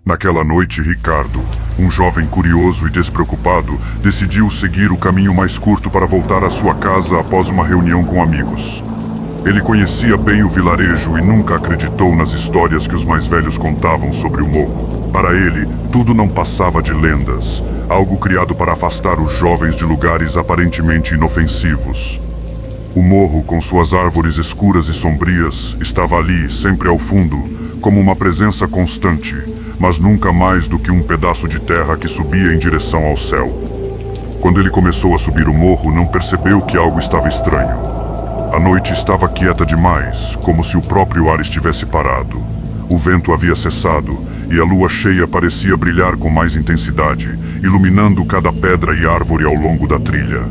Naquela noite, Ricardo, um jovem curioso e despreocupado, decidiu seguir o caminho mais curto para voltar à sua casa após uma reunião com amigos. Ele conhecia bem o vilarejo e nunca acreditou nas histórias que os mais velhos contavam sobre o morro. Para ele, tudo não passava de lendas, algo criado para afastar os jovens de lugares aparentemente inofensivos. O morro, com suas árvores escuras e sombrias, estava ali, sempre ao fundo, como uma presença constante, mas nunca mais do que um pedaço de terra que subia em direção ao céu. Quando ele começou a subir o morro, não percebeu que algo estava estranho. A noite estava quieta demais, como se o próprio ar estivesse parado. O vento havia cessado e a lua cheia parecia brilhar com mais intensidade, iluminando cada pedra e árvore ao longo da trilha.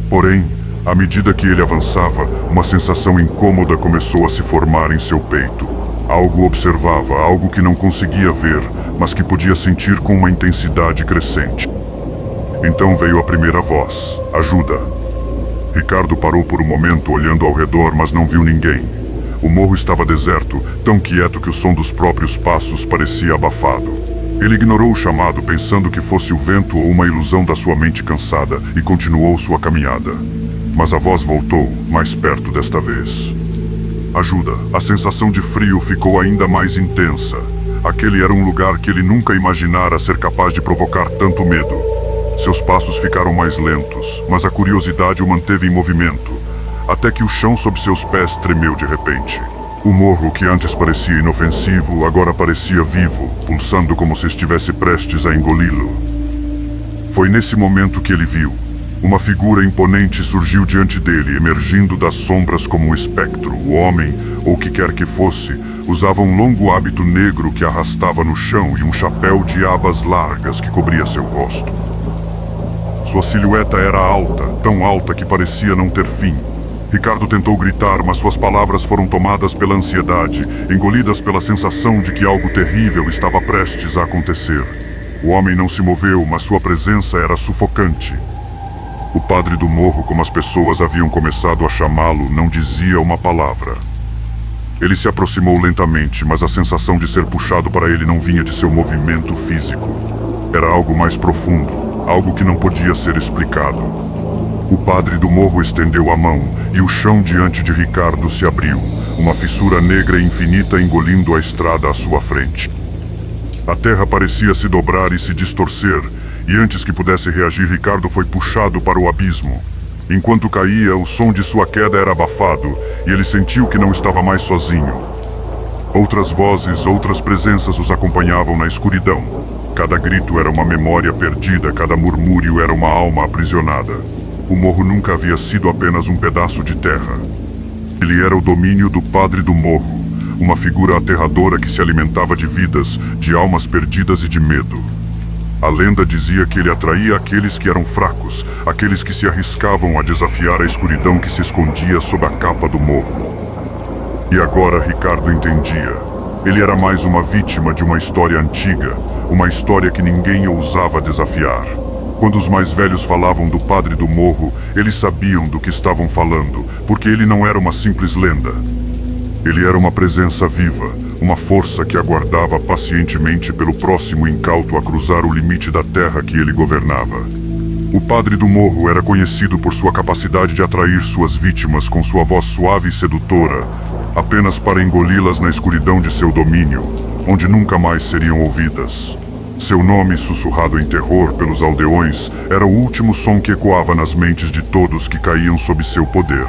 Porém, à medida que ele avançava, uma sensação incômoda começou a se formar em seu peito. Algo observava, algo que não conseguia ver, mas que podia sentir com uma intensidade crescente. Então veio a primeira voz: ajuda! Ricardo parou por um momento olhando ao redor, mas não viu ninguém. O morro estava deserto, tão quieto que o som dos próprios passos parecia abafado. Ele ignorou o chamado, pensando que fosse o vento ou uma ilusão da sua mente cansada, e continuou sua caminhada. Mas a voz voltou, mais perto desta vez. Ajuda! A sensação de frio ficou ainda mais intensa. Aquele era um lugar que ele nunca imaginara ser capaz de provocar tanto medo. Seus passos ficaram mais lentos, mas a curiosidade o manteve em movimento, até que o chão sob seus pés tremeu de repente. O morro, que antes parecia inofensivo, agora parecia vivo, pulsando como se estivesse prestes a engoli-lo. Foi nesse momento que ele viu. Uma figura imponente surgiu diante dele, emergindo das sombras como um espectro. O homem, ou o que quer que fosse, usava um longo hábito negro que arrastava no chão e um chapéu de abas largas que cobria seu rosto. Sua silhueta era alta, tão alta que parecia não ter fim. Ricardo tentou gritar, mas suas palavras foram tomadas pela ansiedade, engolidas pela sensação de que algo terrível estava prestes a acontecer. O homem não se moveu, mas sua presença era sufocante. O padre do morro, como as pessoas haviam começado a chamá-lo, não dizia uma palavra. Ele se aproximou lentamente, mas a sensação de ser puxado para ele não vinha de seu movimento físico. Era algo mais profundo, algo que não podia ser explicado. O padre do morro estendeu a mão, e o chão diante de Ricardo se abriu, uma fissura negra e infinita engolindo a estrada à sua frente. A terra parecia se dobrar e se distorcer, e antes que pudesse reagir, Ricardo foi puxado para o abismo. Enquanto caía, o som de sua queda era abafado, e ele sentiu que não estava mais sozinho. Outras vozes, outras presenças os acompanhavam na escuridão. Cada grito era uma memória perdida, cada murmúrio era uma alma aprisionada. O morro nunca havia sido apenas um pedaço de terra. Ele era o domínio do padre do morro, uma figura aterradora que se alimentava de vidas, de almas perdidas e de medo. A lenda dizia que ele atraía aqueles que eram fracos, aqueles que se arriscavam a desafiar a escuridão que se escondia sob a capa do morro. E agora Ricardo entendia. Ele era mais uma vítima de uma história antiga, uma história que ninguém ousava desafiar. Quando os mais velhos falavam do padre do morro, eles sabiam do que estavam falando, porque ele não era uma simples lenda. Ele era uma presença viva, uma força que aguardava pacientemente pelo próximo incauto a cruzar o limite da terra que ele governava. O padre do morro era conhecido por sua capacidade de atrair suas vítimas com sua voz suave e sedutora, apenas para engoli-las na escuridão de seu domínio, onde nunca mais seriam ouvidas. Seu nome, sussurrado em terror pelos aldeões, era o último som que ecoava nas mentes de todos que caíam sob seu poder.